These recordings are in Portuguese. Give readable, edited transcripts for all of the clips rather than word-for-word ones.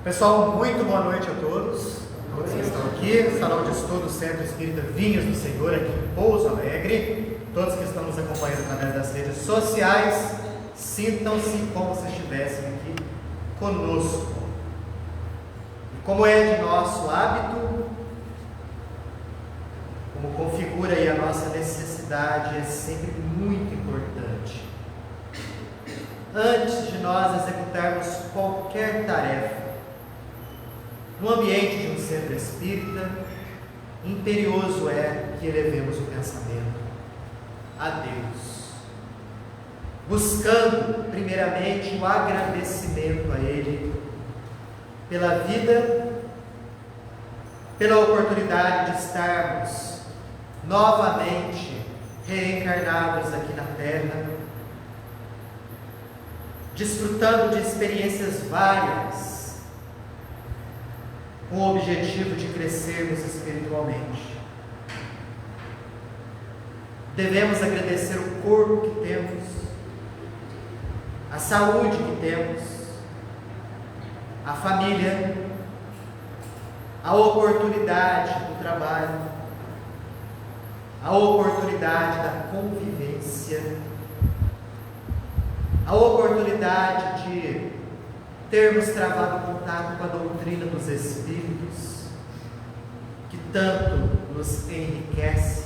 Pessoal, muito boa noite a todos que estão aqui, Salão de Estudos Centro Espírita Vinhas do Senhor, aqui em Pouso Alegre, todos que estão nos acompanhando através das redes sociais, sintam-se como se estivessem aqui conosco. E como é de nosso hábito, como configura aí a nossa necessidade, é sempre muito importante, antes de nós executarmos qualquer tarefa, no ambiente de um centro espírita, imperioso é que elevemos o pensamento a Deus, buscando primeiramente o agradecimento a Ele pela vida, pela oportunidade de estarmos novamente reencarnados aqui na Terra, desfrutando de experiências várias, com o objetivo de crescermos espiritualmente. Devemos agradecer o corpo que temos, a saúde que temos, a família, a oportunidade do trabalho, a oportunidade da convivência, a oportunidade de termos travado contato com a doutrina dos Espíritos, que tanto nos enriquece,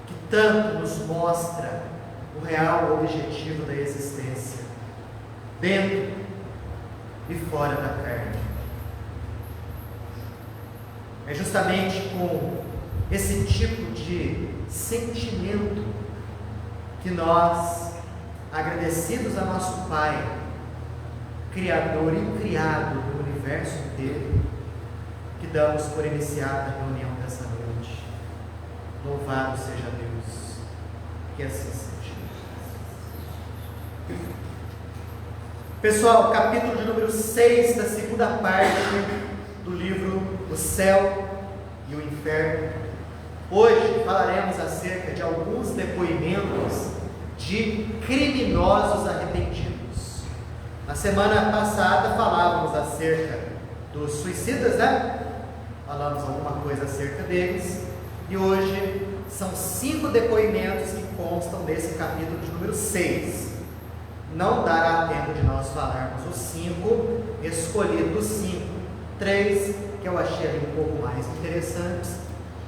que tanto nos mostra o real objetivo da existência, dentro e fora da carne. É justamente com esse tipo de sentimento que nós, agradecidos a nosso Pai, Criador e Criado do universo inteiro, que damos por iniciada a reunião dessa noite. Louvado seja Deus, que assim seja. Pessoal, capítulo de número 6 da segunda parte do livro O Céu e o Inferno. Hoje falaremos acerca de alguns depoimentos de criminosos arrependidos. Na semana passada falávamos acerca dos suicidas, né? Falamos alguma coisa acerca deles. E hoje são 5 depoimentos que constam desse capítulo de número 6. Não dará tempo de nós falarmos os 5, escolhi dos 5, 3 que eu achei ali um pouco mais interessantes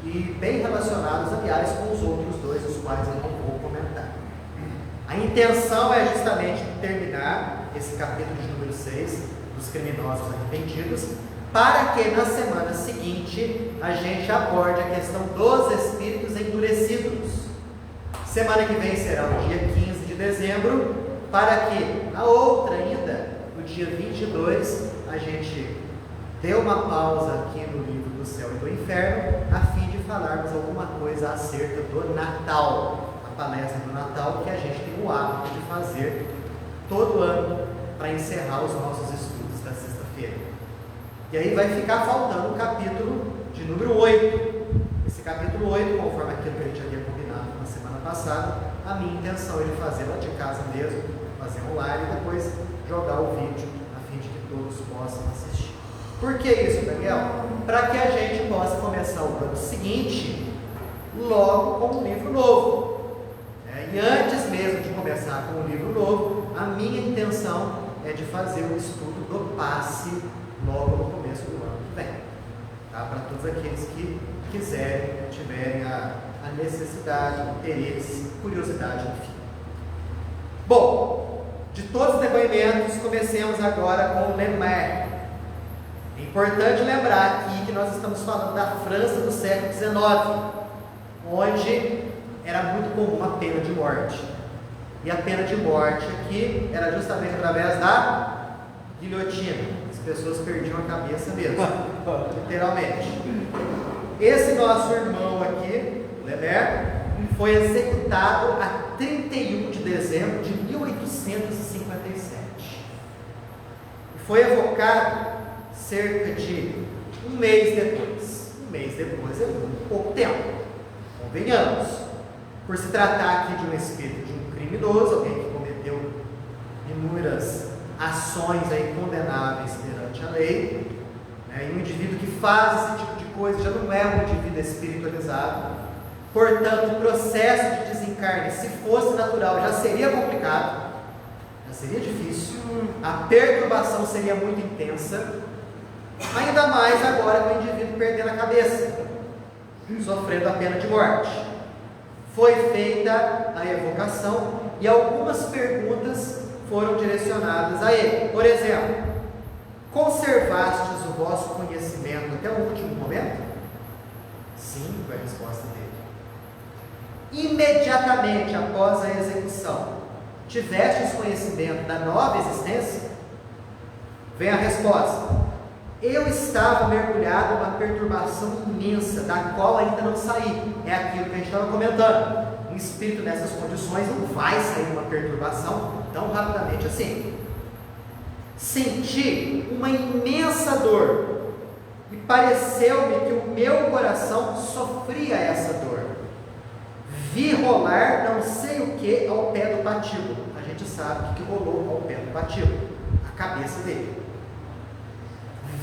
e bem relacionados, aliás, com os outros 2, os quais eu não vou comentar. A intenção é justamente terminar esse capítulo de número 6, dos criminosos arrependidos, para que na semana seguinte a gente aborde a questão dos espíritos endurecidos. Semana que vem será o dia 15 de dezembro, para que na outra ainda, no dia 22, a gente dê uma pausa aqui no livro do Céu e do Inferno, a fim de falarmos alguma coisa acerca do Natal, a palestra do Natal que a gente tem o hábito de fazer todo ano para encerrar os nossos estudos da sexta-feira. E aí vai ficar faltando o capítulo de número 8. Esse capítulo 8, conforme aquilo que a gente havia combinado na semana passada, a minha intenção é de fazer lá de casa mesmo, fazer online e depois jogar o vídeo, a fim de que todos possam assistir. Por que isso, Daniel? Para que a gente possa começar o ano seguinte logo com um livro novo. E antes mesmo de começar com um livro novo, a minha intenção é de fazer o estudo do passe logo no começo do ano que vem, tá? Para todos aqueles que quiserem, tiverem a necessidade, interesse, curiosidade, enfim. Bom, de todos os depoimentos, comecemos agora com o Lemar. É importante lembrar aqui que nós estamos falando da França do século XIX, onde era muito comum a pena de morte. E a pena de morte aqui era justamente através da guilhotina. As pessoas perdiam a cabeça mesmo, literalmente. Esse nosso irmão aqui, Leber, foi executado a 31 de dezembro de 1857. E foi evocado cerca de um mês depois. Um mês depois é muito pouco tempo, convenhamos. Por se tratar aqui de um espírito de um criminoso, alguém que cometeu inúmeras ações aí condenáveis perante a lei, né? E um indivíduo que faz esse tipo de coisa já não é um indivíduo espiritualizado. Portanto, o processo de desencarne, se fosse natural, já seria complicado, já seria difícil, a perturbação seria muito intensa, ainda mais agora com o indivíduo perdendo a cabeça, sofrendo a pena de morte. Foi feita a evocação e algumas perguntas foram direcionadas a ele. Por exemplo, conservastes o vosso conhecimento até o último momento? Sim, foi a resposta dele. Imediatamente após a execução, tivestes conhecimento da nova existência? Vem a resposta: eu estava mergulhado numa perturbação imensa, da qual ainda não saí. É aquilo que a gente estava comentando. Um espírito nessas condições não vai sair de uma perturbação tão rapidamente assim. Senti uma imensa dor e pareceu-me que o meu coração sofria essa dor. Vi rolar não sei o que ao pé do patíbulo. A gente sabe o que rolou ao pé do patíbulo, a cabeça dele.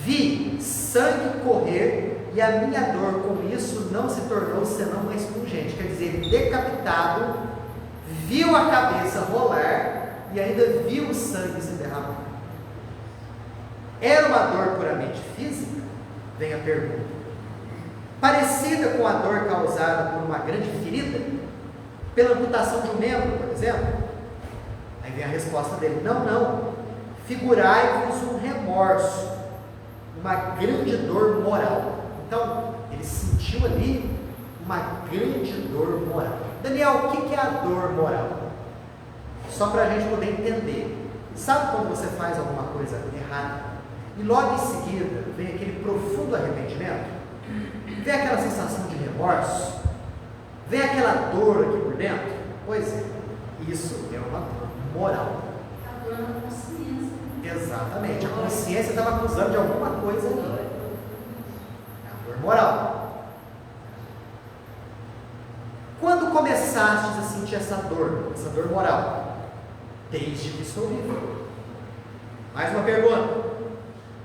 Vi sangue correr e a minha dor com isso não se tornou senão mais pungente. Quer dizer, decapitado, viu a cabeça rolar e ainda viu o sangue se derramar. Era uma dor puramente física? Vem a pergunta. Parecida com a dor causada por uma grande ferida? Pela amputação de um membro, por exemplo? Aí vem a resposta dele: não. Figurai-vos um remorso, uma grande dor moral. Então, ele sentiu ali uma grande dor moral. Daniel, o que é a dor moral? Só para a gente poder entender. Sabe quando você faz alguma coisa errada e logo em seguida vem aquele profundo arrependimento? Vem aquela sensação de remorso? Vem aquela dor aqui por dentro? Pois é, isso é uma dor moral. A dor na consciência. Exatamente, a consciência estava acusando de alguma coisa ali. É a dor moral. Quando começastes a sentir essa dor moral? Desde que estou vivo. Mais uma pergunta.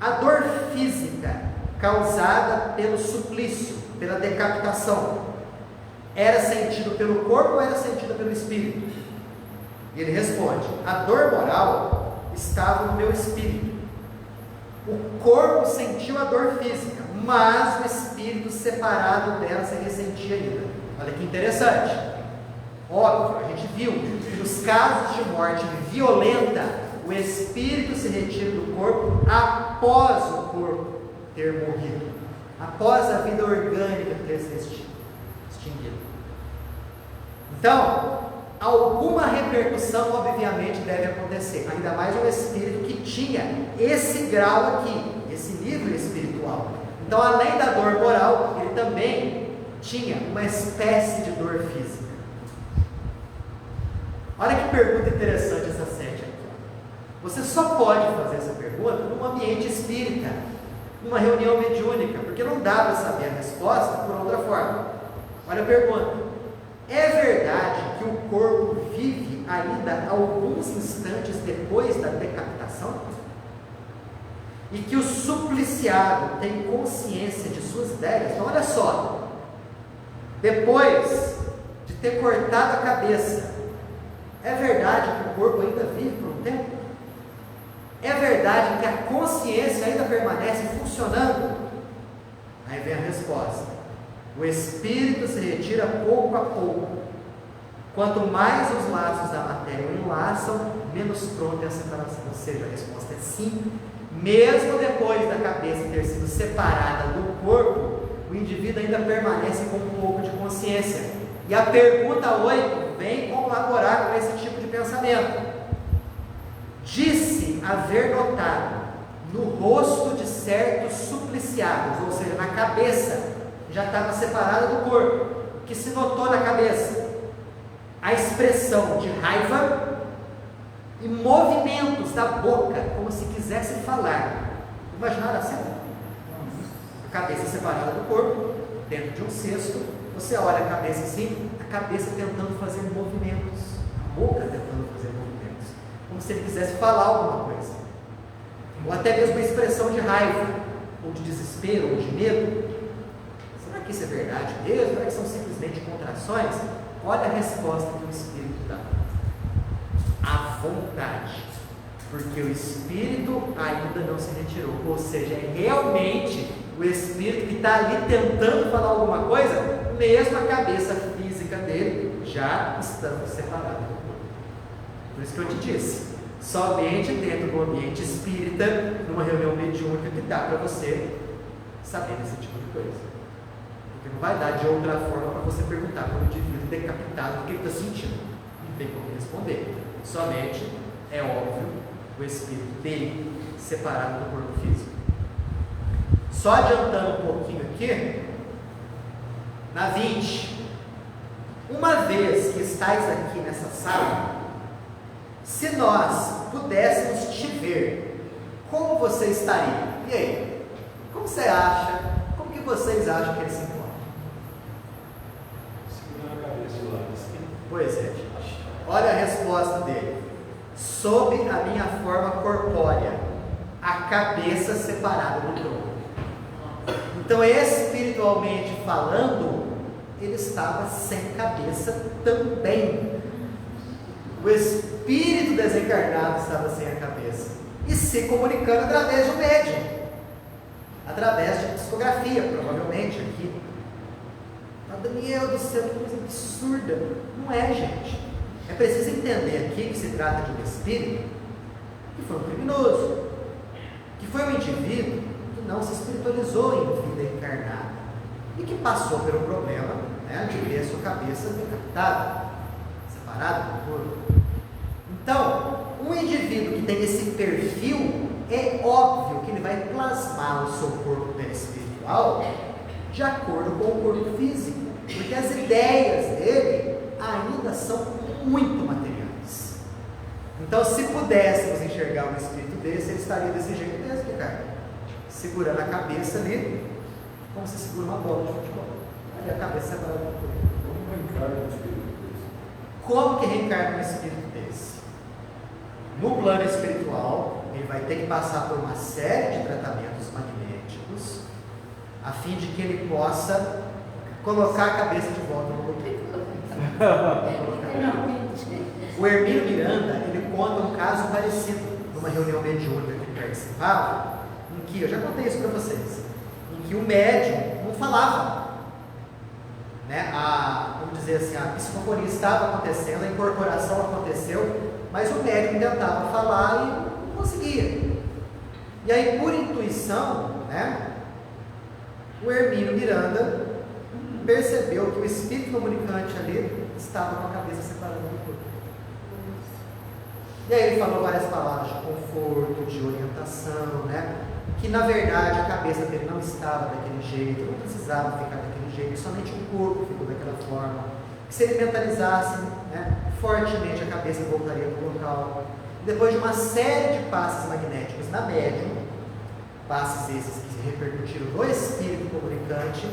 A dor física causada pelo suplício, pela decapitação, era sentida pelo corpo ou era sentida pelo espírito? E ele responde: a dor moral estava no meu espírito. O corpo sentiu a dor física, mas o espírito separado dela se ressentia ainda. Olha que interessante. Óbvio, a gente viu que nos casos de morte violenta, o espírito se retira do corpo após o corpo ter morrido, após a vida orgânica ter se extinguido. Então, alguma repercussão obviamente deve acontecer, ainda mais um espírito que tinha esse grau aqui, esse nível espiritual. Então, além da dor moral, ele também tinha uma espécie de dor física. Olha que pergunta interessante essa 7 aqui. Você só pode fazer essa pergunta num ambiente espírita, numa reunião mediúnica, porque não dá para saber a resposta por outra forma. Olha a pergunta: é verdade que o corpo vive ainda alguns instantes depois da decapitação? E que o supliciado tem consciência de suas ideias? Então olha só, depois de ter cortado a cabeça, é verdade que o corpo ainda vive por um tempo? É verdade que a consciência ainda permanece funcionando? Aí vem a resposta: o espírito se retira pouco a pouco. Quanto mais os laços da matéria o enlaçam, menos pronta é a separação. Ou seja, a resposta é sim. Mesmo depois da cabeça ter sido separada do corpo, o indivíduo ainda permanece com um pouco de consciência. E a pergunta 8 vem colaborar com esse tipo de pensamento. Disse haver notado no rosto de certos supliciados, ou seja, na cabeça, já estava separada do corpo, que se notou na cabeça a expressão de raiva e movimentos da boca, como se quisesse falar. Imaginaram assim? A cabeça separada do corpo, dentro de um cesto, você olha a cabeça assim, a cabeça tentando fazer movimentos, a boca tentando fazer movimentos, como se ele quisesse falar alguma coisa. ou até mesmo uma expressão de raiva, ou de desespero, ou de medo. Será que isso é verdade mesmo? Será que são simplesmente contrações? Olha a resposta que o Espírito dá: a vontade, porque o Espírito ainda não se retirou, ou seja, é realmente o Espírito que está ali tentando falar alguma coisa, mesmo a cabeça física dele já estando separada do corpo. Por isso que eu te disse, somente dentro do ambiente espírita, numa reunião mediúnica, que dá para você saber desse tipo de coisa. Porque não vai dar de outra forma para você perguntar para um indivíduo decapitado o que ele está sentindo. Não tem como responder. Somente, é óbvio, o espírito dele separado do corpo físico. Só adiantando um pouquinho aqui, na 20, uma vez que estáis aqui nessa sala, se nós pudéssemos te ver, como você estaria? E aí? Como você acha? Como que vocês acham que ele se encontra? Segurando a cabeça do lado assim. Pois é, gente. Olha a resposta dele: sob a minha forma corpórea, a cabeça separada do tronco. Então, espiritualmente falando, ele estava sem cabeça também. O espírito desencarnado estava sem a cabeça e se comunicando através de um médium, através de psicografia, provavelmente aqui. Mas, Daniel do céu, que coisa absurda! Não é, gente. É preciso entender aqui que se trata de um espírito que foi um criminoso, que foi um indivíduo que não se espiritualizou em vida encarnada e que passou pelo problema, né, de ver a sua cabeça decapitada, separada do corpo. Então, um indivíduo que tem esse perfil, é óbvio que ele vai plasmar o seu corpo perispiritual de acordo com o corpo físico, porque as ideias dele ainda são muito materiais. Então, se pudéssemos enxergar um espírito desse, ele estaria desse jeito mesmo, Ricardo, segurando a cabeça ali, como se segura uma bola de futebol. Aí a cabeça separada do corpo. Como reencarna um espírito desse? Como que reencarna um espírito desse? No plano espiritual, ele vai ter que passar por uma série de tratamentos magnéticos, a fim de que ele possa colocar a cabeça de volta no lugar. O Hermínio Miranda, ele conta um caso parecido, numa reunião mediúnica que ele participava, em que, eu já contei isso para vocês, em que o médium não falava, né? Vamos dizer assim, a psicofonia estava acontecendo, a incorporação aconteceu, mas o médium tentava falar e não conseguia. E aí, por intuição, né, o Hermínio Miranda percebeu que o espírito comunicante ali estava com a cabeça separada do corpo. E aí ele falou várias palavras de conforto, de orientação, né? Que na verdade a cabeça dele não estava daquele jeito, não precisava ficar daquele jeito, somente o corpo ficou daquela forma. Que se ele mentalizasse, né, fortemente, a cabeça voltaria para o local. E depois de uma série de passes magnéticos na médium, passes esses que se repercutiram no espírito comunicante,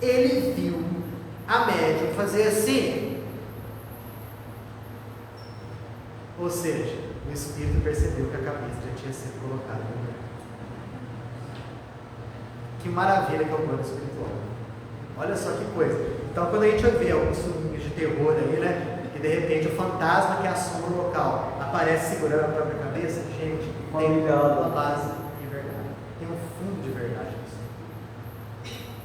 ele viu a médium fazer assim. Ou seja, o espírito percebeu que a cabeça já tinha sido colocada no lugar. Que maravilha que é o plano espiritual. Olha só que coisa. Então, quando a gente vê alguns filmes de terror aí, né, que de repente o fantasma que assume o local aparece segurando a própria cabeça, gente, tem uma base de verdade. Tem um fundo de verdade nisso.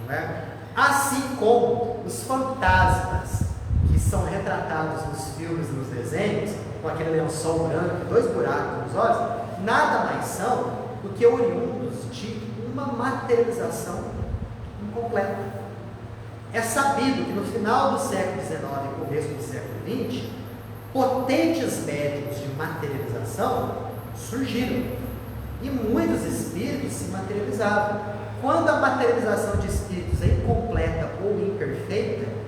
Não é? Assim como os fantasmas que são retratados nos filmes e nos desenhos, com aquele lençol branco, 2 buracos nos olhos, nada mais são do que oriundos de uma materialização incompleta. É sabido que no final do século XIX e começo do século XX, potentes médiuns de materialização surgiram e muitos espíritos se materializavam. Quando a materialização de espíritos é incompleta ou imperfeita,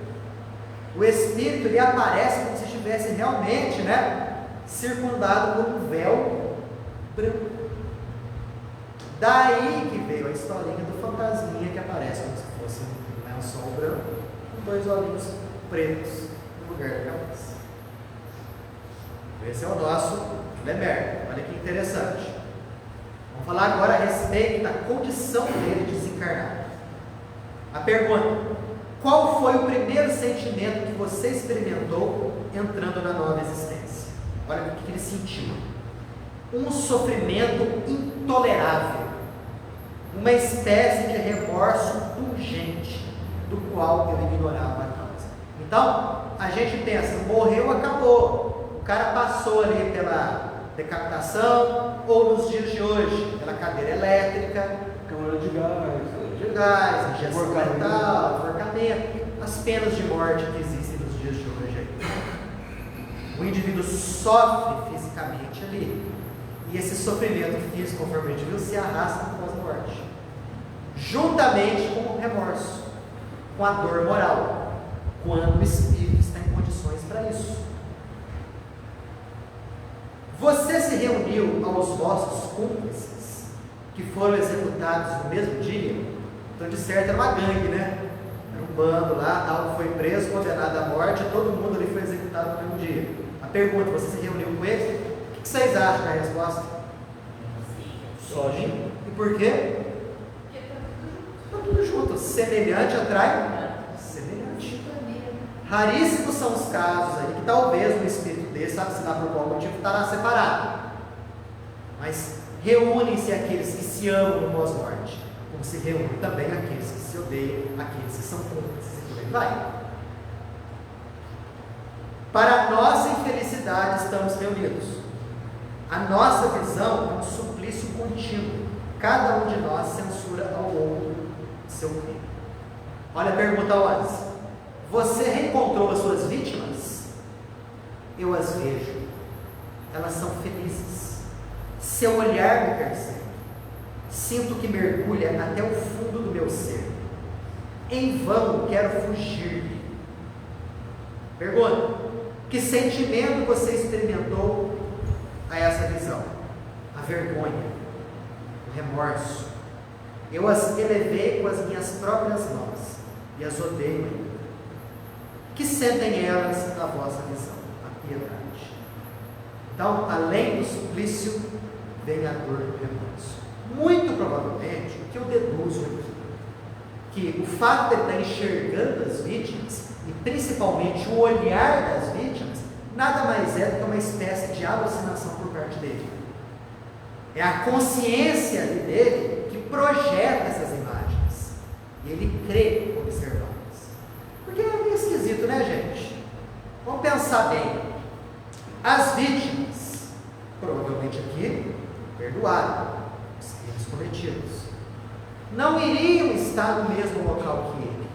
o espírito ele aparece como se estivesse realmente, né, circundado por um véu branco. Daí que veio a historinha do fantasminha que aparece como se fosse um lençol branco com 2 olhinhos pretos no lugar da cabeça. Esse é o nosso Lemer. Olha que interessante. Vamos falar agora a respeito da condição dele de desencarnar. A pergunta: qual foi o primeiro sentimento que você experimentou entrando na nova existência? Olha o que ele sentiu. Um sofrimento intolerável, uma espécie de remorso urgente, do qual eu ignorava a causa. Então, a gente pensa, morreu, acabou. O cara passou ali pela decapitação, ou nos dias de hoje, pela cadeira elétrica, Câmara de gás, injeção letal, enforcamento, as penas de morte que existem nos dias de hoje aí. O indivíduo sofre fisicamente ali, e esse sofrimento físico, conforme a gente viu, se arrasta após a morte, juntamente com o remorso, com a dor moral, quando o espírito está em condições para isso. Você se reuniu aos vossos cúmplices, que foram executados no mesmo dia? Então, de certo, era uma gangue, né? Era um bando lá, tal, foi preso, condenado à morte, todo mundo ali foi executado no mesmo dia. A pergunta: você se reuniu com eles? O que vocês acham da resposta? Sozinho. E por quê? Está tudo junto. Semelhante atrai semelhante. Raríssimos são os casos aí que talvez um espírito desse, sabe-se lá por qual motivo, estará separado. Mas reúnem-se aqueles que se amam no pós-morte, como se reúnem também aqueles que se odeiam, aqueles que são cúmplices, e por aí vai. Para a nossa infelicidade estamos reunidos. A nossa visão é um suplício contínuo. Cada um de nós censura ao outro seu crime. Olha a pergunta ao antes: você reencontrou as suas vítimas? Eu as vejo. Elas são felizes. Seu olhar me persegue. Sinto que mergulha até o fundo do meu ser. Em vão quero fugir-lhe. Pergunta: que sentimento você experimentou a essa visão? A vergonha, o remorso. Eu as elevei com as minhas próprias mãos e as odeio ainda. Que sentem elas na vossa visão? A piedade. Então, além do suplício, vem a dor do remorso. Muito provavelmente, o que eu deduzo aqui, que o fato de ele estar enxergando as vítimas, e principalmente o olhar das vítimas, nada mais é do que uma espécie de alucinação por parte dele. É a consciência dele que projeta essas imagens, e ele crê observá-las. Porque é meio esquisito, né, gente? Vamos pensar bem. As vítimas, provavelmente aqui, perdoaram os crimes cometidos. Não iriam estar no mesmo local que ele.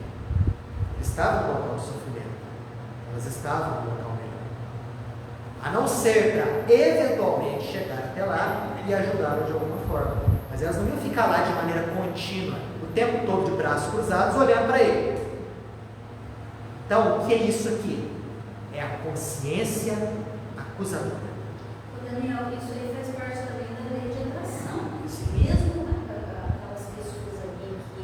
Estavam no local de sofrimento. Elas estavam no local melhor. A não ser para eventualmente chegar até lá e ajudá-lo de alguma forma. Mas elas não iam ficar lá de maneira contínua, o tempo todo de braços cruzados, olhando para ele. Então, o que é isso aqui? É a consciência acusadora. Daniel, isso aí faz parte também da lei de atração. Mesmo aquelas pessoas ali que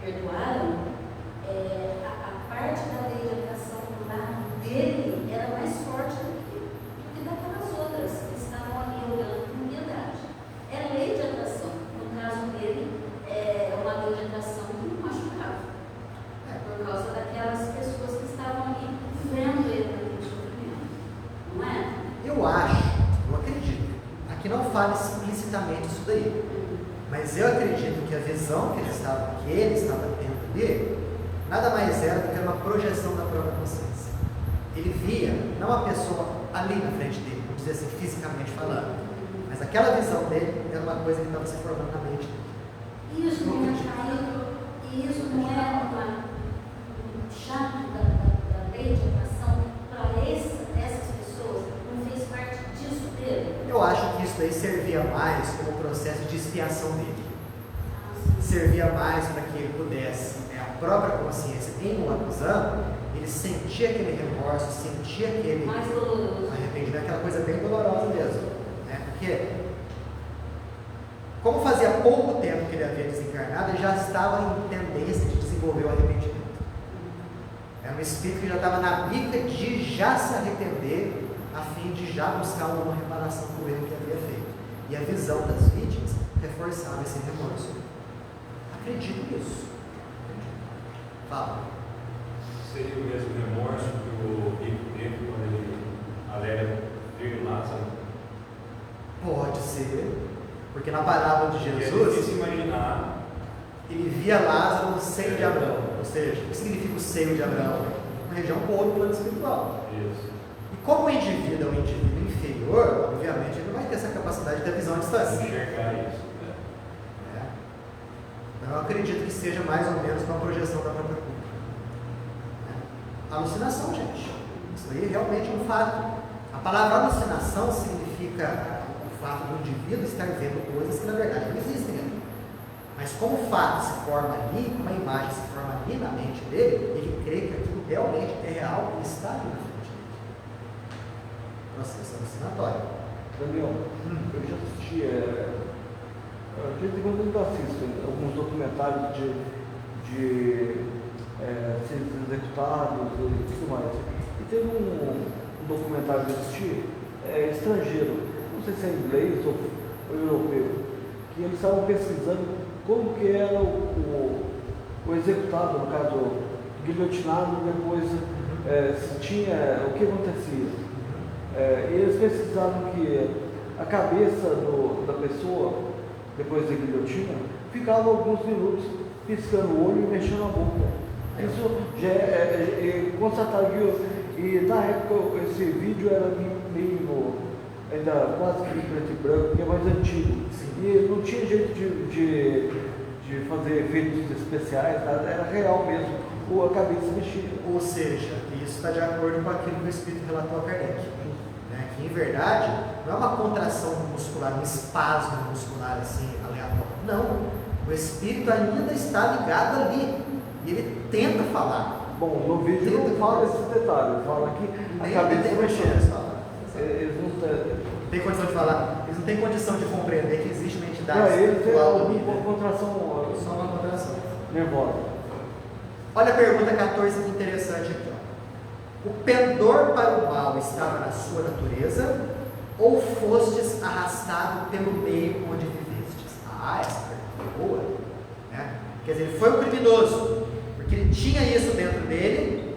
perdoaram, a parte da lei de atração do lado dele era mais forte do que daquelas outras que estavam ali olhando com piedade. É lei de atração. No caso dele, é uma lei de atração que não machucava. Por causa daquelas pessoas que estavam ali vendo ele naquele sofrimento. Não é? Eu acredito, aqui não fala explicitamente isso daí, mas eu acredito que a visão que ele estava tendo ali, nada mais era do que uma projeção da própria consciência. Ele via, não a pessoa ali na frente dele, vamos dizer assim, fisicamente falando, mas aquela visão dele era uma coisa que estava se formando na mente dele. Isso não é caído, e isso não é um chato da lei de atração para essas pessoas, não fez parte disso dele. Eu acho que isso daí servia mais como processo de expiação dele. Servia mais para que ele pudesse, a própria consciência, em o acusando, ele sentia aquele remorso, sentia aquele Mais doloroso. arrependimento, aquela coisa bem dolorosa mesmo. Né? Porque, como fazia pouco tempo que ele havia desencarnado, ele já estava em tendência de desenvolver o arrependimento. Era um espírito que já estava na bica de já se arrepender, a fim de já buscar uma reparação por ele que havia feito. E a visão das vítimas irreforçável esse remorso. Acredito nisso. Fala. Seria o mesmo remorso que o rico teve quando ele alega ter Lázaro? Pode ser, porque na parábola de É Jesus, difícil imaginar. ele via Lázaro no seio de Abraão. Ou seja, o que significa o seio de Abraão? Uma região boa do plano espiritual. Isso. E como o indivíduo é um indivíduo inferior, obviamente ele não vai ter essa capacidade de ter visão à distância. Enxergar isso. Né? Então, eu acredito que seja mais ou menos uma projeção da própria culpa. Alucinação, gente. Isso aí realmente é um fato. A palavra alucinação significa o fato do indivíduo estar vendo coisas que na verdade não existem ali. Mas como o fato se forma ali, como a imagem se forma ali na mente dele, ele crê que aquilo realmente é real e está ali na frente dele. Processo alucinatório. Daniel, eu já assisti, de vez em quando eu assisto alguns documentários de seres executados e tudo mais. E teve um documentário que eu assisti, estrangeiro, não sei se é inglês ou europeu, que eles estavam pesquisando como que era o executado, no caso, guilhotinado, depois se tinha, o que acontecia. E eles pesquisaram que a cabeça da pessoa, depois da guilhotina, ficava alguns minutos piscando o olho e mexendo a boca. Isso já é constatado e na época esse vídeo era meio ainda quase que preto e branco, porque é mais antigo. E não tinha jeito de fazer efeitos especiais, nada, era real mesmo, ou a cabeça mexia. Ou seja, isso está de acordo com aquilo que o Espírito relatou a Kardec. Né? Que em verdade não é uma contração muscular, um espasmo muscular assim aleatório. Não. O Espírito ainda está ligado ali. E ele tenta falar. Bom, no vídeo não fala esses detalhes, fala que a cabeça tem mexendo. Eles não têm condição de falar, eles não têm condição de compreender que existe uma entidade Para eles é espiritual ali, uma né? contração Só uma contração. nervosa. Olha a pergunta 14, que interessante aqui. Ó. O pendor para o mal estava na sua natureza ou fostes arrastado pelo meio onde vivestes? Essa pergunta é boa. Né? Quer dizer, ele foi um criminoso, porque ele tinha isso dentro dele,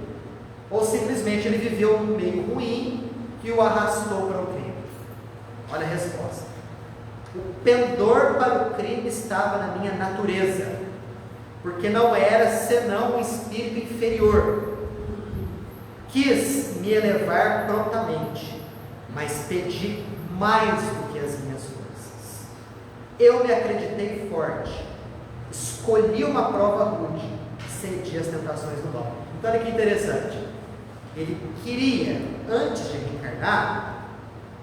ou simplesmente ele viveu num meio ruim que o arrastou para o crime? Olha a resposta. O pendor para o crime estava na minha natureza, porque não era senão um espírito inferior. Quis me elevar prontamente, mas pedi mais do que as minhas forças. Eu me acreditei forte, escolhi uma prova rude, cedi às tentações do mal. Então olha que interessante. Ele queria, antes de reencarnar,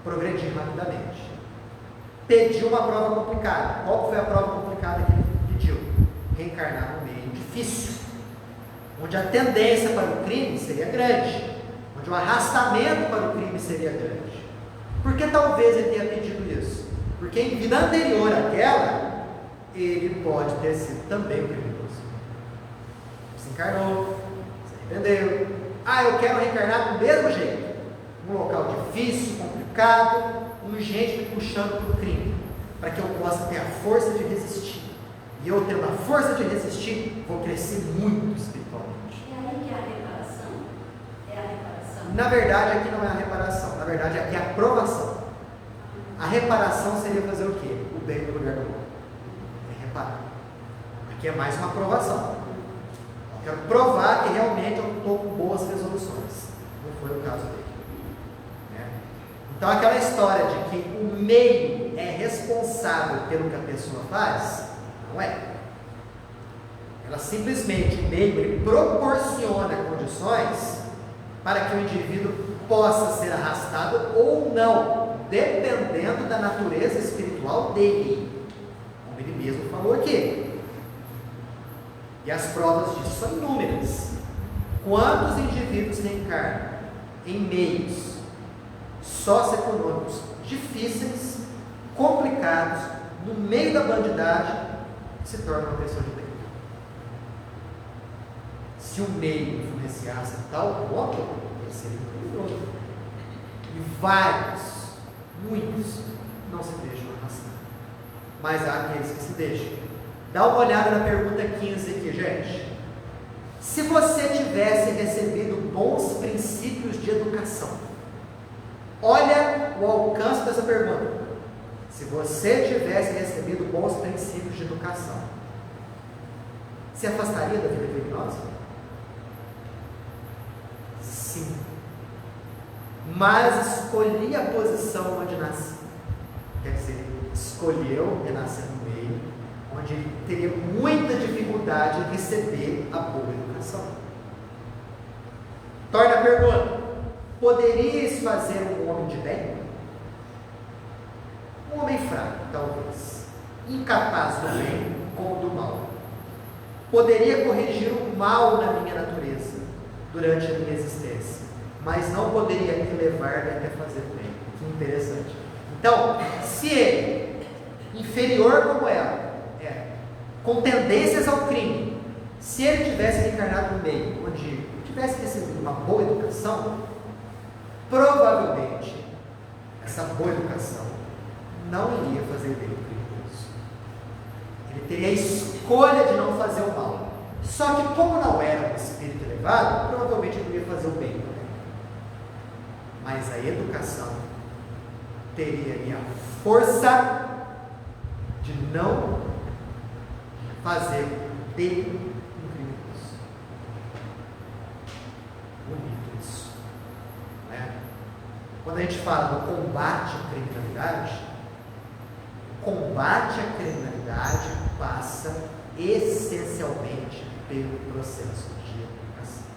progredir rapidamente. Pediu uma prova complicada. Qual foi a prova complicada que ele pediu? Reencarnar no meio difícil, onde a tendência para o crime seria grande, onde o arrastamento para o crime seria grande. Por que talvez ele tenha pedido isso? Porque em vida anterior àquela, ele pode ter sido também um criminoso. Se encarnou, se arrependeu. Eu quero reencarnar do mesmo jeito. Um local difícil, complicado, urgente, me puxando para o crime, para que eu possa ter a força de resistir. E eu tendo a força de resistir, vou crescer muito espiritualmente. É aí que é a reparação? É a reparação? Na verdade, aqui não é a reparação. Na verdade, aqui é a provação. A reparação seria fazer o quê? O bem no lugar do mal. É reparar. Aqui é mais uma provação. Eu quero provar que realmente eu estou com boas resoluções. Não foi o caso dele. Né? Então, aquela história de que o meio é responsável pelo que a pessoa faz, não é. Ela simplesmente, o meio, ele proporciona condições para que o indivíduo possa ser arrastado ou não, dependendo da natureza espiritual dele, como ele mesmo falou aqui. E as provas disso são inúmeras. Quantos indivíduos reencarnam em meios socioeconômicos difíceis, complicados, no meio da bandidagem, se torna uma pessoa de bem? Se o meio influenciasse a tal ponto, ele seria criminoso. E vários, muitos, não se deixam arrastar. mas há aqueles que se deixam. Dá uma olhada na pergunta 15 aqui, gente. Se você tivesse recebido bons princípios de educação, olha o alcance dessa pergunta. Se você tivesse recebido bons princípios de educação, se afastaria da vida criminosa? Sim. Mas escolhi a posição onde nasci. Quer dizer, escolheu renascer no meio onde ele teria muita dificuldade em receber a boa educação. Torna a pergunta: poderias fazer um homem de bem? Um homem fraco, talvez, incapaz do bem como do mal. Poderia corrigir o mal na minha natureza durante a minha existência, mas não poderia me levar-me até fazer o bem. Que interessante. Então, se ele, inferior como ela, com tendências ao crime, se ele tivesse reencarnado no meio onde tivesse recebido uma boa educação, provavelmente essa boa educação não iria fazer bem ao criminoso. Ele teria a escolha de não fazer o mal. Só que como não era um espírito elevado, provavelmente ele iria fazer o bem também. Mas a educação teria ali a força de não fazer bem no criminoso. Bonito isso, né? Quando a gente fala do combate à criminalidade, o combate à criminalidade passa essencialmente pelo processo de educação.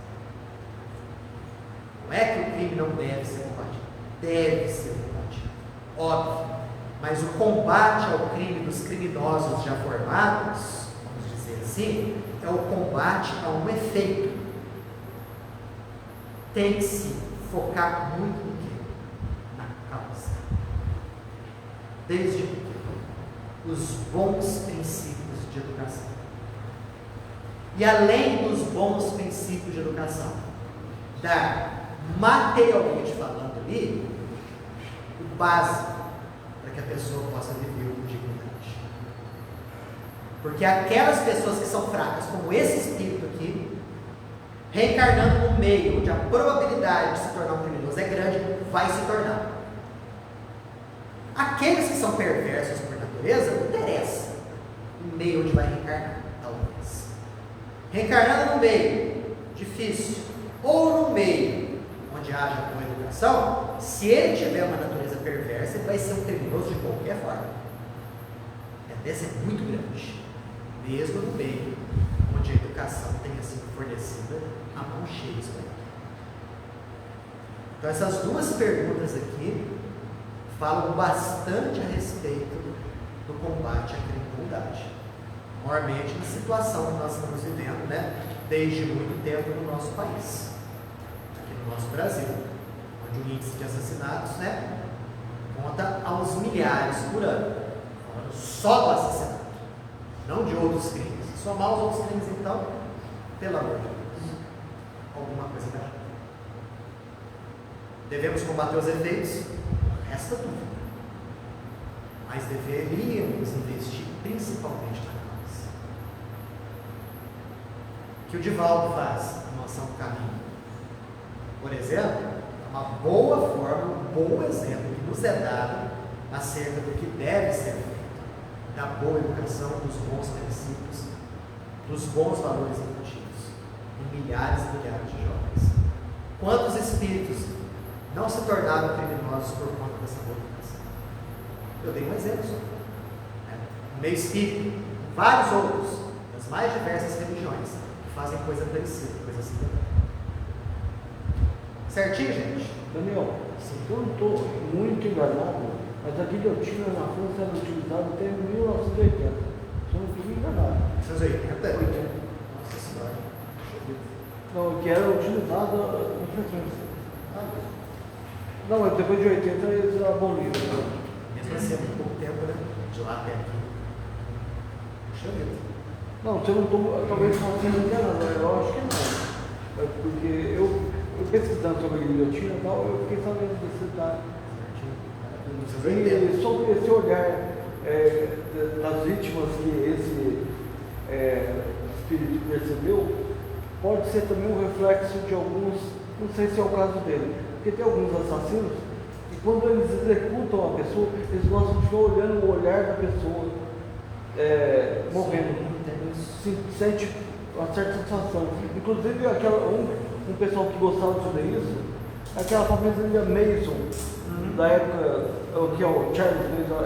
Não é que o crime não deve ser combatido, deve ser combatido, óbvio, mas o combate ao crime dos criminosos já formados, vamos dizer assim, é o combate a um efeito. Tem que se focar muito no quê? Na causa. Desde pequeno, os bons princípios de educação. E além dos bons princípios de educação, dar materialmente falando ali, o básico para que a pessoa possa viver com dignidade. Porque aquelas pessoas que são fracas, como esse espírito aqui, reencarnando no meio onde a probabilidade de se tornar um criminoso é grande, vai se tornar. Aqueles que são perversos por natureza, não interessa o meio onde vai reencarnar, talvez. Reencarnando no meio difícil, ou no meio onde haja boa educação, se ele tiver uma natureza perversa, ele vai ser um criminoso de qualquer forma. A tendência é muito grande, mesmo no meio onde a educação tenha sido fornecida a mão cheia. Então essas duas perguntas aqui falam bastante a respeito do combate à criminalidade, maiormente na situação que nós estamos vivendo, né, desde muito tempo no nosso país, aqui no nosso Brasil, onde o índice de assassinatos, né, conta aos milhares por ano, falando só do assassinato, não de outros crimes. Se somar os outros crimes, então, pelo amor de Deus, alguma coisa errada. Devemos combater os efeitos? Resta dúvida. Mas deveríamos investir principalmente na causa. O que o Divaldo faz na Mansão do Caminho, por exemplo, é uma boa forma, um bom exemplo que nos é dado acerca do que deve ser feito, da boa educação, dos bons princípios, dos bons valores embutidos em milhares e milhares de jovens. Quantos espíritos não se tornaram criminosos por conta dessa boa educação? Eu dei um exemplo só. No meio espírita, vários outros, das mais diversas religiões, que fazem coisa parecida, coisa assim. Certinho, gente? Daniel, eu não estou muito enganado, mas a guilhotina na França era utilizada até 1980. Se eu não estou enganado. 1980? 80. Nossa senhora. Não, que era utilizada com frequência. Não, mas depois de 80 eles aboliram. Mesmo assim, há muito pouco tempo, né? De lá até aqui. Puxa vida. Não, se eu não estou, talvez não seja enganado, eu acho que não. É porque eu pesquisando sobre a guilhotina e tal, eu fiquei sabendo desse detalhe. E sobre esse olhar das vítimas que esse espírito percebeu, pode ser também um reflexo de alguns, não sei se é o caso dele, porque tem alguns assassinos e quando eles executam a pessoa, eles gostam de ficar olhando o olhar da pessoa morrendo, sente uma certa sensação. Inclusive um pessoal que gostava de fazer isso, aquela família Mason, da época, que é o Charles Mason,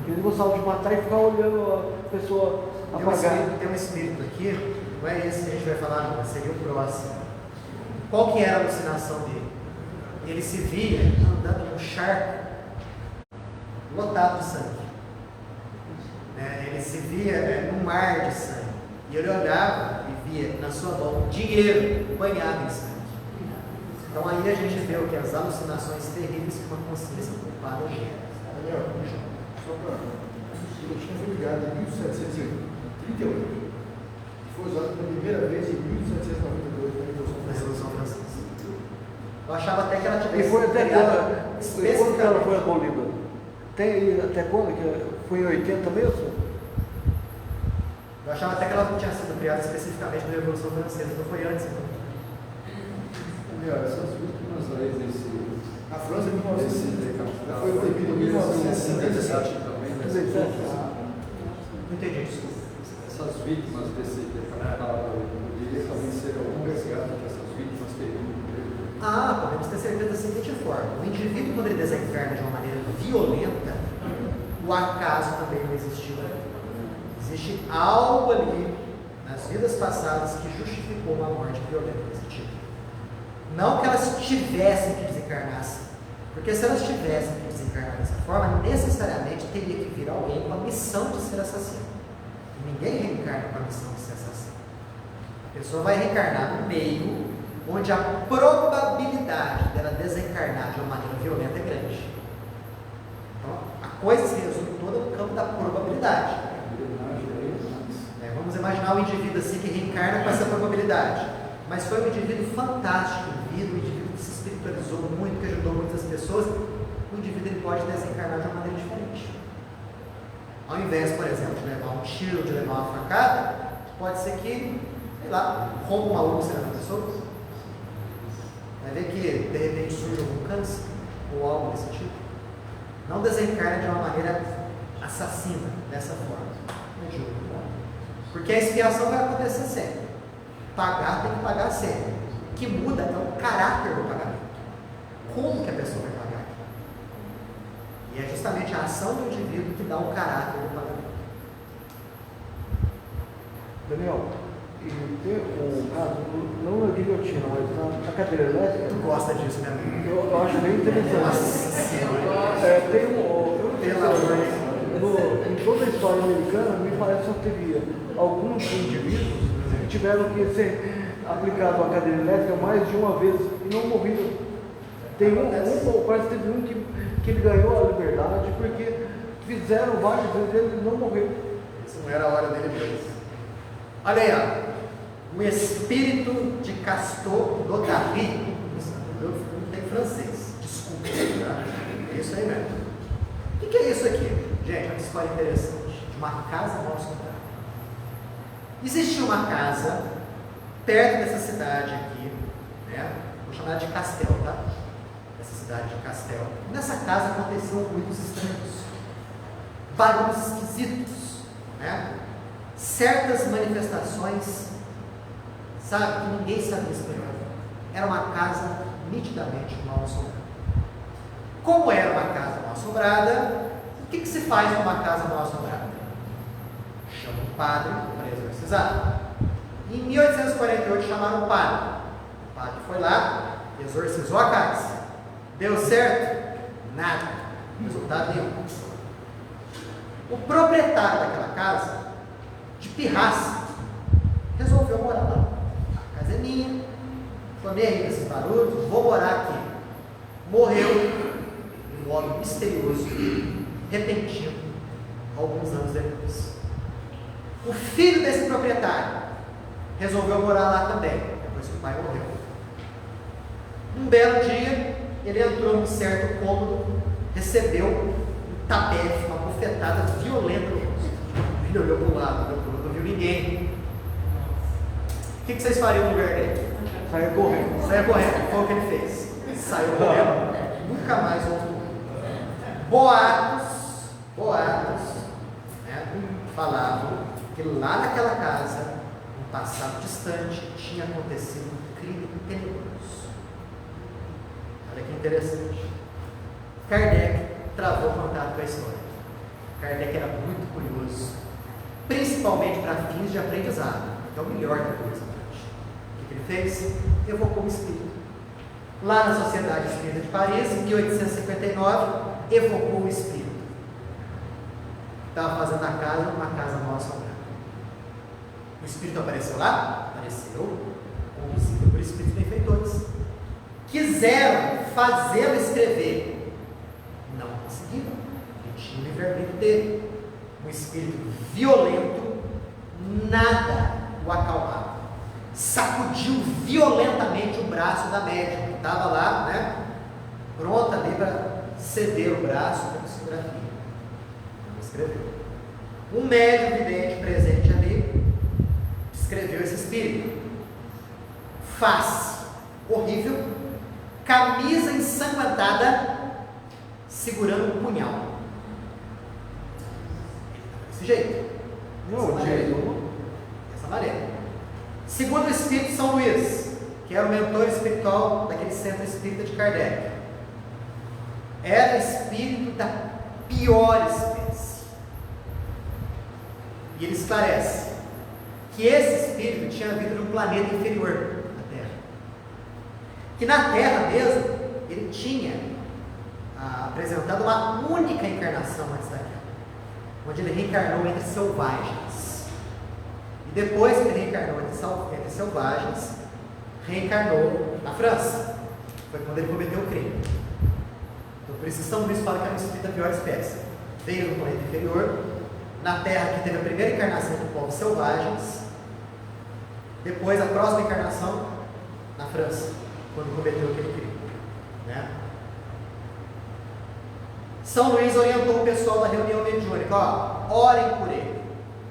eles gostavam de matar e ficar olhando a pessoa apagar. Tem um espírito aqui, não é esse que a gente vai falar, mas seria o próximo. Qual que era a alucinação dele? Ele se via andando num charco lotado de sangue. Ele se via num mar de sangue. E ele olhava e via na sua mão dinheiro banhado em sangue. Então aí a gente vê o que? As alucinações terríveis que uma consciência culpada gera. Daniel, só para. Eu tinha foi ligado em 1738. Foi usado pela primeira vez em 1792 na Revolução Francesa. Eu achava até que ela tivesse. E foi até quando que ela foi especificamente. abolida? Tem aí até quando? Foi em 80 mesmo? Eu achava até que ela tinha sido criada especificamente na Revolução Francesa, não foi antes. Então. Daniel, essas últimas leis na França em 1960 foi proibido em 1967 também. Não entendi, desculpa. Essas vítimas desse decapitado poderia também ser algum resgate que essas vítimas teriam. Podemos ter certeza da seguinte forma: o indivíduo, quando ele desencarna de uma maneira violenta, o acaso também não existiu. Existe algo ali nas vidas passadas que justificou uma morte violenta desse tipo. Não que elas tivessem que desencarnar assim, porque se elas tivessem que desencarnar dessa forma, necessariamente teria que vir alguém com a missão de ser assassino. Ninguém reencarna com a missão de ser assassino. A pessoa vai reencarnar no meio onde a probabilidade dela desencarnar de uma maneira violenta é grande. Então, a coisa se resume toda no campo da probabilidade. Vamos imaginar um indivíduo assim que reencarna com essa probabilidade. Mas foi um indivíduo fantástico em vida, um indivíduo que se espiritualizou muito, que ajudou muitas pessoas. O indivíduo ele pode desencarnar de uma maneira diferente. Ao invés, por exemplo, de levar um tiro, de levar uma facada, pode ser que, sei lá, rompa uma úlcera na pessoa. Vai ver que, de repente, surge algum câncer ou algo desse tipo. Não desencarna de uma maneira assassina, dessa forma. Porque a expiação vai acontecer sempre. Pagar tem que pagar sempre. O que muda é o caráter do pagamento. Como que a pessoa vai pagar? E é justamente a ação do indivíduo que dá o caráter do pagamento. Daniel, e tem um caso, não na guilhotina, mas na cadeira elétrica. Tu gosta disso, né, amigo? Eu acho bem interessante. Nossa Senhora. Tem em toda a história americana, me parece que teria alguns indivíduos que tiveram que ser aplicados à cadeira elétrica mais de uma vez e não morreram. Tem parece que teve um que ele ganhou a liberdade porque fizeram várias vezes e ele não morreu. Isso não era a hora dele mesmo. Olha aí, ó. O espírito de Castor Lotari. Não tem francês, desculpa. Tá? É isso aí mesmo. O que é isso aqui? Gente, uma história interessante. De uma casa mal assombrada. Existia uma casa perto dessa cidade aqui, né? Vou chamar de Castel, tá? Essa cidade de Castel. Nessa casa aconteciam ruídos estranhos, barulhos esquisitos, né? Certas manifestações, sabe, que ninguém sabia explicar. Era uma casa nitidamente mal assombrada. Como era uma casa mal assombrada, o que se faz numa casa mal assombrada? Chama um padre para exorcizar. Em 1848 chamaram o padre. O padre foi lá, exorcizou a casa. Deu certo? Nada. Resultado nenhum. O proprietário daquela casa, de pirraça, resolveu morar lá. A casa é minha, estou nem aí desses barulhos, vou morar aqui. Morreu em um modo misterioso, repentino, alguns anos depois. O filho desse proprietário resolveu morar lá também, depois que o pai morreu. Um belo dia, ele entrou num certo cômodo, recebeu um tabefe, uma bofetada violenta no rosto. Ele olhou para o lado, olhou para o outro, não viu ninguém. O que vocês fariam no lugar dele? Saia correndo. Saiu correndo, foi o que ele fez. Saiu correndo, nunca mais voltou. Boatos, né, falavam que lá naquela casa, no passado distante, tinha acontecido um crime tenebroso. Olha que interessante. Kardec travou contato com a história. Kardec era muito curioso, principalmente para fins de aprendizado, que é o melhor da coisa. O que ele fez? Evocou o espírito. Lá na Sociedade Espírita de Paris, em 1859, evocou o espírito. Estava fazendo a casa, uma casa mal assombrada. O espírito apareceu lá? Apareceu, conduzido por espíritos benfeitores. Quiseram fazê-lo escrever. Não conseguiram. Ele tinha o livre-arbítrio dele. Um espírito violento, nada o acalmava. Sacudiu violentamente o braço da médium, que estava lá, né, pronta ali para ceder o braço para psicografia. Não escreveu. Um médium vidente presente ali escreveu esse espírito. Face horrível, camisa ensanguentada, segurando um punhal. Desse jeito. Dessa maneira. Segundo o espírito São Luís, que era o mentor espiritual daquele centro espírita de Kardec, era espírito da pior espécie. E ele esclarece que esse espírito tinha vindo de um planeta inferior à Terra. Que na Terra mesmo, ele tinha apresentado uma única encarnação antes daquela, onde ele reencarnou entre selvagens. E depois que ele reencarnou entre selvagens, reencarnou na França. Foi quando ele cometeu o crime. Então, por isso São Luís fala que era um espírito da pior espécie. Veio do planeta inferior, na Terra que teve a primeira encarnação dos povos selvagens, depois a próxima encarnação na França, quando cometeu aquele crime, né? São Luís orientou o pessoal da reunião mediúnica: orem por ele